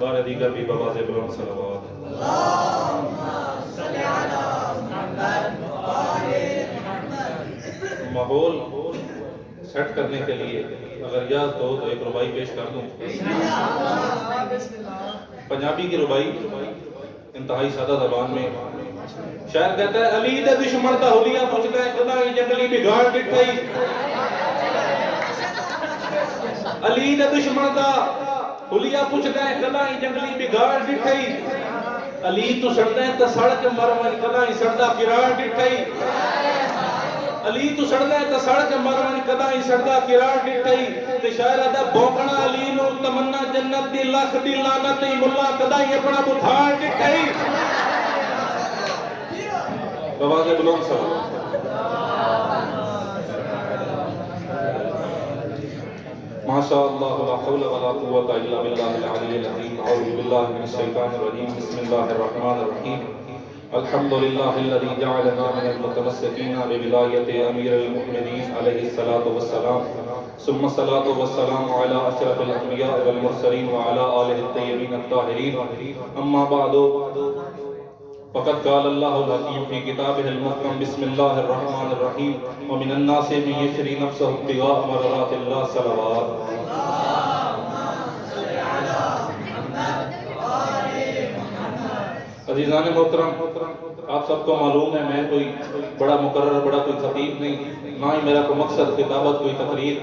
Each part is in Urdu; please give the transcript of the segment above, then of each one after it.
بار دیگر بھی بواز بلند صلوات۔ ماحول سیٹ کرنے کے لیے اگر یاد ہو تو ایک ربائی پیش کر دوں۔ پنجابی کی ربائی انتہائی سادہ زبان میں شاعر کہتا ہے علی دے دشمن دا حلیہ پوچھدا ہے کدا ہی جنگلی بگاڑ ڈٹھائی، علی دے دشمن دا حلیہ پوچھدا ہے کدا ہی جنگلی بگاڑ ڈٹھائی، علی تو سڑدا ہے تے سڑ کے مرون کدا ہی سڑدا کراڑ ڈٹھائی، علی تو سڑدا ہے تے سڑ کے مرون کدا ہی سڑدا کراڑ ڈٹھائی، تے شاعر دا بھونکنا علی نو تمنا جنت دی لکھ دی لعنت ای ملا کدا ہی اپنا بتھاڑ ڈٹھائی۔ بواز بلند صلوات۔ ماشاء اللہ لا حول ولا قوة الا باللہ العلی العظیم۔ اعوذ باللہ من الشیطان الرجیم۔ بسم اللہ الرحمن الرحیم۔ الحمد للہ الذی جعلنا من المتمسکین بولایت امیر المؤمنین علیہ الصلاۃ والسلام، ثم الصلاۃ والسلام علی اشرف الانبیاء والمرسلین وعلی آلہ الطیبین الطاہرین، اما بعد فقد قال اللہ الحکیم فی کتابہ المحکم بسم اللہ الرحمن الرحیم ومن الناس من یشری نفسہ ابتغاء مرضات اللہ صلوات۔ عزیزان محترم، آپ سب کو معلوم ہے میں کوئی بڑا مقرر بڑا کوئی خطیب نہیں، نہ ہی میرا کوئی مقصد خطابت کوئی تقریر،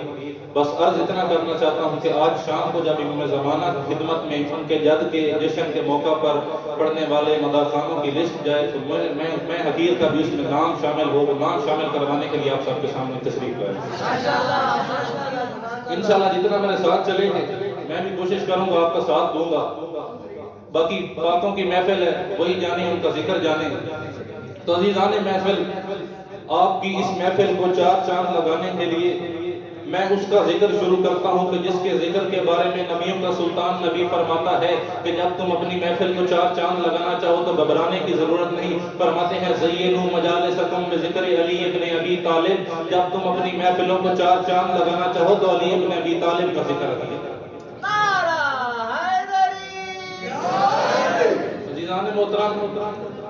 بس عرض اتنا کرنا چاہتا ہوں کہ آج شام کو جب امام زمانہ کی خدمت میں ان کے جد کے جشن کے موقع پر پڑھنے والے مداخانوں کی لسٹ جائے تو میں حقیر کا بھی اس میں نام شامل ہو، نام شامل کروانے کے لیے آپ سب کے سامنے تشریف لائے۔ انشاءاللہ جتنا میرے ساتھ چلیں گے میں بھی کوشش کروں گا آپ کا ساتھ دوں گا، باقی باتوں کی محفل ہے وہی جانے ان کا ذکر جانے۔ تو عزیزان محفل، آپ کی اس محفل کو چار چاند لگانے کے لیے میں اس کا ذکر شروع کرتا ہوں کہ جس کے ذکر کے بارے میں نبیوں کا سلطان نبی فرماتا ہے کہ جب تم اپنی محفل کو چار چاند لگانا چاہو تو گھبرانے کی ضرورت نہیں، فرماتے ہیں زینوا مجالسکم بذکر علی ابن ابی طالب، جب تم اپنی محفلوں کو چار چاند لگانا چاہو تو علی ابن ابی طالب کا ذکر کیجیے۔ عزیزان محترم،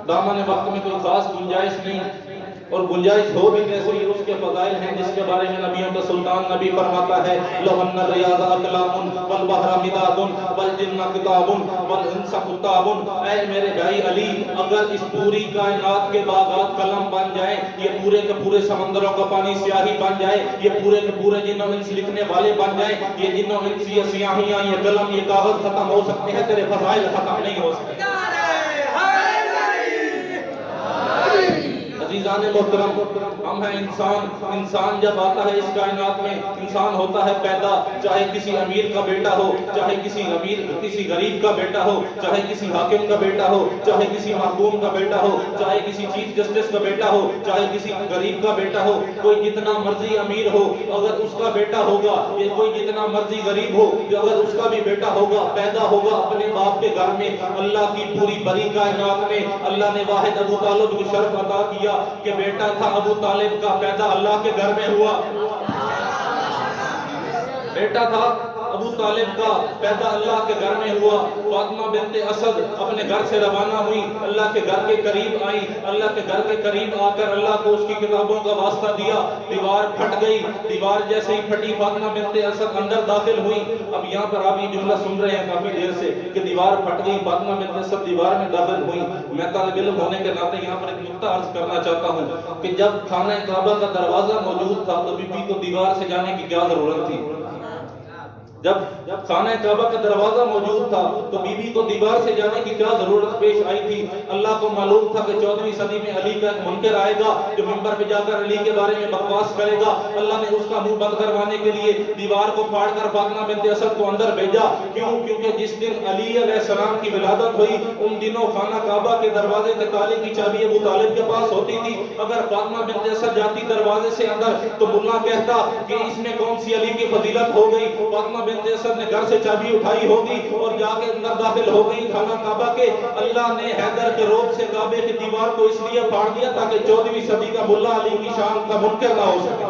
دامن وقت میں کوئی خاص گنجائش نہیں، اور گنجائش ہو بھی کیسے، اس کے فضائل ہیں جس کے بارے میں نبیوں کا سلطان نبی فرماتا ہے لو ان الریاض اقلام والبحر مداد والجن کتاب والانس کتاب، اے میرے بھائی علی، اگر اس پوری کائنات کے باغات قلم بن جائیں، یہ پورے کے پورے سمندروں کا پانی سیاہی بن جائے، یہ پورے کے پورے جن و انس لکھنے والے بن جائیں، یہ جن و انس، یہ سیاہیاں، یہ قلم، یہ کاغذ ختم ہو سکتے ہیں، تیرے فضائل ختم نہیں ہو سکتے۔ عزیزان محترم، ہم ہیں انسان جب آتا ہے اس کائنات میں انسان ہوتا ہے پیدا، چاہے کسی امیر کا بیٹا ہو، چاہے کسی غریب کا بیٹا ہو، چاہے کسی حاکم کا بیٹا ہو، چاہے کسی محکوم کا بیٹا ہو، چاہے کسی چیف جسٹس کا بیٹا ہو، چاہے کسی غریب کا بیٹا ہو، کوئی جتنا مرضی امیر ہو اگر اس کا بیٹا ہوگا، یہ کوئی جتنا مرضی غریب ہو اگر اس کا بھی بیٹا ہوگا، پیدا ہوگا اپنے باپ کے گھر میں، اللہ کی پوری بڑی کائنات میں اللہ نے واحد ابو طالب کو شرف عطا کیا کہ بیٹا تھا ابو طالب کا، پیدا اللہ کے گھر میں ہوا، بیٹا تھا ابو طالب کا، پیدا اللہ کے گھر میں ہوا۔ فاطمہ بنت اسد اپنے گھر سے روانہ ہوئی، اللہ کے گھر کے قریب آئی، اللہ کے گھر کے قریب آ کر اللہ کو اس کی کتابوں کا واسطہ دیا، دیوار پھٹ گئی، دیوار جیسے ہی پھٹی فاطمہ بنت اسد اندر داخل ہوئی۔ اب یہاں پر آپ یہ جملہ سن رہے ہیں کافی دیر سے کہ دیوار پھٹ گئی، فاطمہ بنت اسد دیوار میں داخل ہوئی۔ میں طالب علم ہونے کے ناطے یہاں پر ایک نکتہ عرض کرنا چاہتا ہوں کہ جب خانہ کعبہ کا دروازہ موجود تھا تو بی بی کو دیوار سے جانے کی کیا ضرورت تھی؟ جب خانہ کعبہ کا دروازہ موجود تھا تو بی بی کو دیوار سے جانے کی کیا ضرورت پیش آئی تھی؟ اللہ کو معلوم تھا کہ 14ویں صدی میں علی کا ایک منکر آئے گا جو منبر پہ جا کر علی کے بارے میں بکواس کرے گا، اللہ نے اس کا منہ بند کروانے کے لیے دیوار کو پھاڑ کر فاطمہ بنت اسد کو اندر بھیجا۔ کیوں؟ کیونکہ جس دن علی علیہ السلام کی ولادت ہوئی ان دنوں خانہ کعبہ کے دروازے کے تالے کی چابی ابو طالب کے پاس ہوتی تھی، اگر فاطمہ بنت اسد جاتی دروازے سے اندر تو ملا کہتا کہ اس میں کون سی علی کی فضیلت ہو گئی، فاطمہ بنت اسد نے گھر سے چابی اٹھائی ہوگی اور جا کے اندر داخل ہو گئی خانہ کعبہ کے۔ اللہ نے حیدر کے روب سے کعبے کی دیوار کو اس لیے پھاڑ دیا تاکہ 14ویں صدی کا ملا علی کی شان کا منکر نہ ہو سکے۔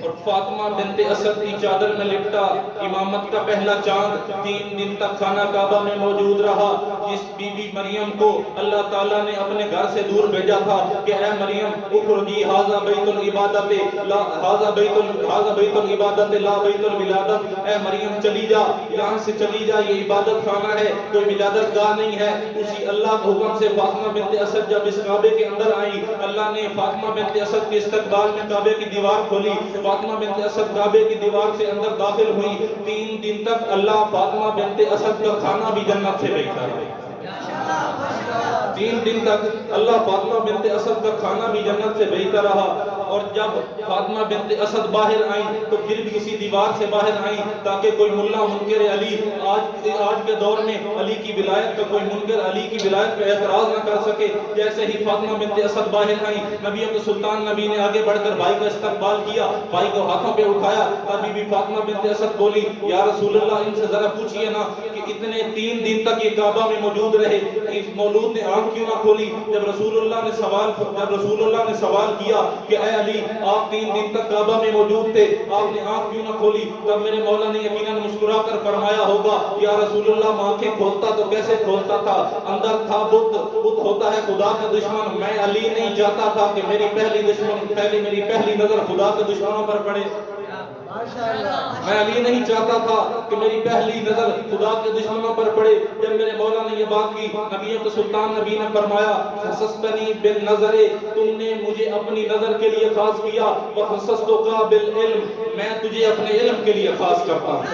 اور فاطمہ بنت اسد کی چادر میں لپٹا امامت کا پہلا چاند 3 دن تک خانہ کعبہ میں موجود رہا. جس بی بی مریم کو اللہ تعالیٰ نے اپنے گھر سے دور بھیجا تھا کہ اے مریم اخرجی ھذا بیت العبادت لا ھذا بیت العبادت لا بیت الولادت، اے مریم چلی جا، یہاں سے چلی جا، یہ عبادت خانہ ہے، کوئی ولادت گاہ نہیں ہے. اسی اللہ کے حکم سے فاطمہ بنت اسد جب اس کعبے کے اندر آئی، اللہ نے فاطمہ بنت اسد کے استقبال میں کعبے کی دیوار کھولی. فاطمہ بنت اسد کعبے کی دیوار سے اندر داخل ہوئی. 3 دن تک اللہ فاطمہ بنت اسد کا کھانا بھی جنت سے بھیجتا رہا. 3 دن تک اللہ فاطمہ بنت اسد کا کھانا بھی جنت سے بھیجتا رہا. اور جب فاطمہ بنت اسد باہر آئیں تو پھر بھی اسی دیوار سے باہر آئیں تاکہ کوئی ملا منکر علی آج کے دور میں علی کی ولایت کا کوئی منکر علی کی ولایت پہ اعتراض نہ کر سکے. جیسے ہی فاطمہ بنت اسد باہر آئیں، نبیوں کے سلطان نبی نے آگے بڑھ کر بھائی کا استقبال کیا، بھائی کو ہاتھوں پہ اٹھایا. تبھی بھی فاطمہ بنت اسد بولی یا رسول اللہ ان سے ذرا پوچھئے نا کہ اتنے 3 دن تک یہ کعبہ میں موجود رہے، اس مولود نے آنکھ کیوں نہ کھولی؟ جب رسول اللہ نے سوال کیا کہ اے علی آپ 3 دن تک کعبہ میں موجود تھے، آپ نے آنکھ کیوں نہ کھولی؟ تب میرے مولا نے یقیناً مسکرا کر فرمایا ہوگا یا رسول اللہ آنکھیں کھولتا تو کیسے کھولتا تھا، اندر تھا بت ہوتا ہے خدا کا دشمن. میں علی نہیں چاہتا تھا کہ میری پہلی نظر خدا کے دشمنوں پر پڑے. میں علی نہیں چاہتا تھا کہ میری پہلی نظر خدا کے دشمنوں پر پڑے. جب میرے مولا نے یہ بات کی، نبیوں کے سلطان نبی نے فرمایا خصصتنی بالنظر، تم نے مجھے اپنی نظر کے لیے خاص کیا، وخصصتک بالعلم، میں تجھے اپنے علم کے لیے خاص کرتا ہوں.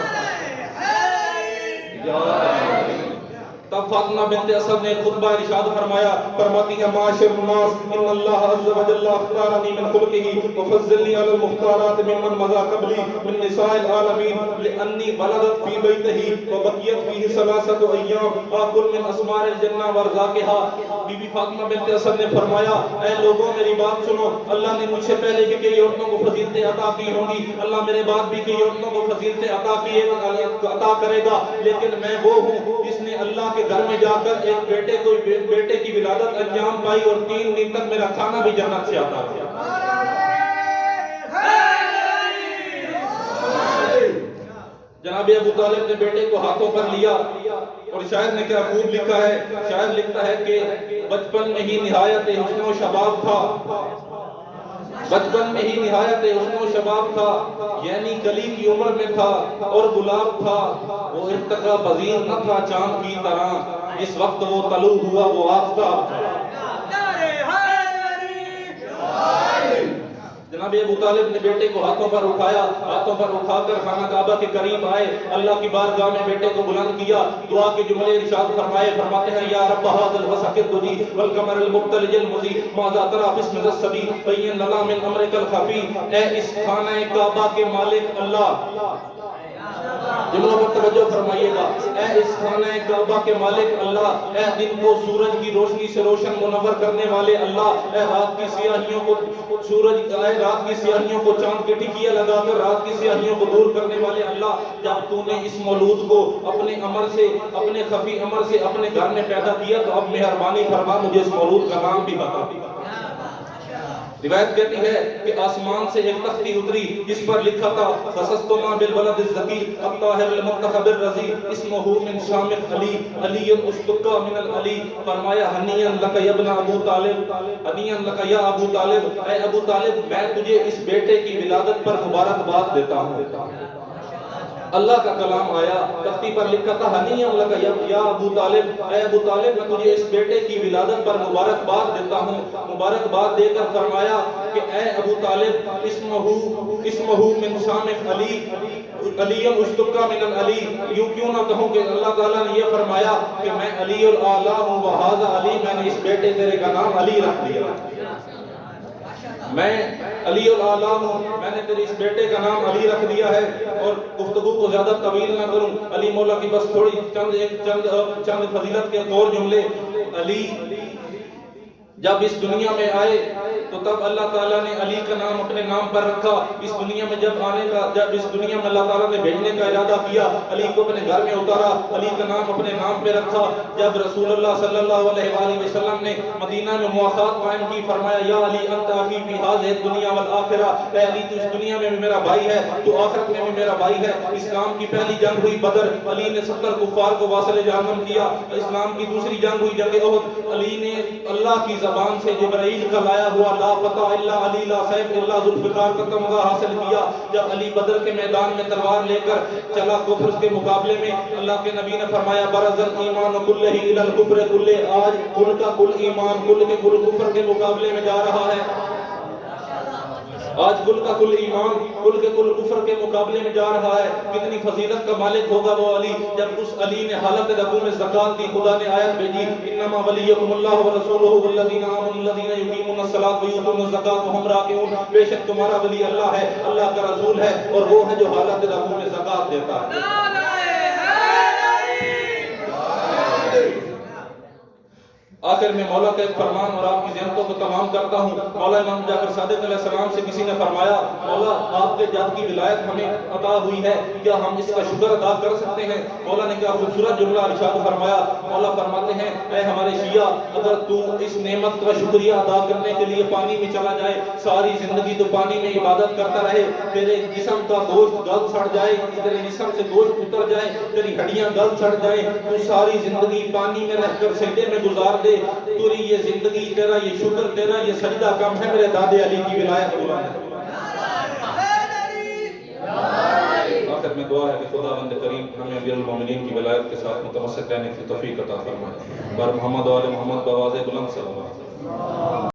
تب فاطمہ بنت اسد نے خطبہ ارشاد فرمایا، فرماتی ہے معاشر الناس ان اللہ عز و جل اختارنی من خلقہ وفضلنی علی المختارات ممن مضى قبلی من نساء العالمین لانی ولدت فی بیتہ وبقیت فیہ 3 ایام آکل من اسمار الجنہ وارزاقها. بی بی فاطمہ بنت اسد نے فرمایا اے لوگوں میری بات سنو، اللہ نے مجھ سے پہلے بھی کئی عورتوں کو فضیلتیں عطا کی ہوں گی، اللہ میرے بعد بھی کئی عورتوں کو فضیلتیں عطا کرے گا، لیکن میں وہ ہوں جس نے اللہ کے گھر میں جا کر ایک بیٹے کی ولادت انجام پائی اور 3 دن تک میرا کھانا بھی جنت سے آتا ہے. جناب ابو طالب نے بیٹے کو ہاتھوں پر لیا اور شاعر نے کیا خوب لکھا ہے، شاعر لکھتا ہے کہ بچپن میں ہی نہایت حسن و شباب تھا، بچپن میں ہی نہایت حسن و شباب تھا، یعنی کلی کی عمر میں تھا اور گلاب تھا، وہ ارتقا پذیر نہ تھا چاند کی طرح، اس وقت وہ طلوع ہوا وہ آفتاب تھا. جناب ابو طالب نے بیٹے کو ہاتھوں پر اٹھایا، ہاتھوں پر اٹھا کر خانہ کعبہ کے قریب آئے، اللہ کی بارگاہ میں بیٹے کو بلند کیا، دعا کے جملے ارشاد فرمائے. فرماتے ہیں یا رب ھذا الوسق الدجی والقمر المبتلج المضی ماذا ترى في اسم ذا الصبی بین لنا من امرک الخفی. اے اس خانہ کعبہ کے مالک اللہ، جملوں پر توجہ فرمائیے گا، اے اس خانہ کعبہ کے مالک اللہ، اے دن کو سورج کی روشنی سے روشن منور کرنے والے اللہ، اے رات کی سیاہیوں کو چاند کے ٹکیے لگا کر رات کی سیاہیوں کو دور کرنے والے اللہ، جب تو نے اس مولود کو اپنے امر سے، اپنے خفی امر سے اپنے گھر میں پیدا کیا تو اب مہربانی فرما مجھے اس مولود کا نام بھی بتا. روایت کہتی ہے کہ آسمان سے ایک تختی اتری جس پر لکھا تھا خصصتنا بالولد الذکی الطاہر المنتخب الرضی اسمہ من شامخ علی علی اشتق من العلی. فرمایا ہنیئا لک یا ابن ابو طالب، ہنیئا لک یا ابو طالب، اے ابو طالب میں تجھے اس بیٹے کی ولادت پر مبارکباد دیتا ہوں. اللہ کا کلام آیا، تختی پر لکھا تھا ہنیئا لک یا ابو طالب، اے ابو طالب میں تجھے اس بیٹے کی ولادت پر مبارکباد دیتا ہوں. مبارکباد دے کر فرمایا کہ اے ابو طالب اسمہ من شامخ علی علی اشتق من العلی. یوں کیوں نہ کہوں کہ اللہ تعالیٰ نے یہ فرمایا کہ میں علی الاعلیٰ ہوں وہذا علی، میں نے اس بیٹے تیرے کا نام علی رکھ دیا. میں علی الاعلیٰ ہوں، میں نے تیرے اس بیٹے کا نام علی رکھ دیا ہے. اور گفتگو کو زیادہ طویل نہ کروں، علی مولا کی بس تھوڑی چند فضیلت کے اور جملے. علی جب اس دنیا میں آئے تو تب اللہ تعالیٰ نے علی کا نام اپنے نام پر رکھا. اس دنیا میں جب اس دنیا میں اللہ تعالیٰ نے بھیجنے کا ارادہ کیا, علی کو اپنے گھر میں اتارا, علی کا نام اپنے نام پہ رکھا. جب رسول اللہ صلی اللہ علیہ وآلہ وسلم نے مدینہ میں مواخات قائم کی, فرمایا یا علی انت اخی فی ہذہ الدنیا والآخرہ, اے علی تو اس دنیا میں بھی میرا بھائی ہے, تو آخرت میں بھی میرا بھائی ہے. اسلام کی پہلی جنگ ہوئی بدر, علی نے 70 کفار کو واصل جہنم کیا. اسلام کی دوسری جنگ ہوئی جنگ احد, علی نے اللہ کی زبان سے جبرائیل کا لایا ہوا لا فتح الا علی لا سیف الا ذوالفقار کا تمغہ حاصل کیا. جب علی بدر کے میدان میں تلوار لے کر چلا کفر کے مقابلے میں, اللہ کے نبی نے فرمایا برز الایمان کلہ الی الکفر کلہ, آج کل کا کل ایمان کل کے کل کفر کے مقابلے میں جا رہا ہے. آج کل کا کل ایمان کل کے کل کفر کے مقابلے میں جا رہا ہے. کتنی فضیلت کا مالک ہوگا وہ علی. جب اس علی نے حالت رکوع میں زکات دی, خدا نے آیت بھیجی انما ولیکم اللہ ورسولہ والذین آمنوا الذین یقیمون الصلاۃ ویؤتون الزکاۃ وہم راکعون, بے شک تمہارا ولی اللہ ہے, اللہ کا رسول ہے, اور وہ ہے جو حالت رکوع میں زکات دیتا ہے. آخر میں مولا کا ایک فرمان اور آپ کی زینتوں کو تمام کرتا ہوں. مولا امام جعفر صادق علیہ السلام سے کسی نے فرمایا مولا آپ کے جد کی ولایت ہمیں عطا ہوئی ہے, کیا ہم اس کا شکر ادا کر سکتے ہیں؟ مولا نے کیا خوبصورت جملہ ارشاد فرمایا. مولا فرماتے ہیں اے ہمارے شیعہ, اگر تو اس نعمت کا شکریہ ادا کرنے کے لیے پانی میں چلا جائے, ساری زندگی تو پانی میں عبادت کرتا رہے, تیرے جسم کا گوشت گل سڑ جائے, تیرے جسم سے گوشت اتر جائے, تیری ہڈیاں گل سڑ جائیں, تو ساری زندگی پانی میں رہ کر سجدے میں گزار دے, تیری یہ زندگی, تیرا یہ شکر, تیرا یہ سجدہ کم ہے میرے دادے علی کی ولایت بلند ہے. آخر میں دعا ہے کہ خداوند کریم ہمیں امیر المومنین کی ولایت کے ساتھ متمسک رہنے کی توفیق عطا فرمائے. بر محمد و آل محمد بآواز بلند صلی اللہ علیہ وسلم.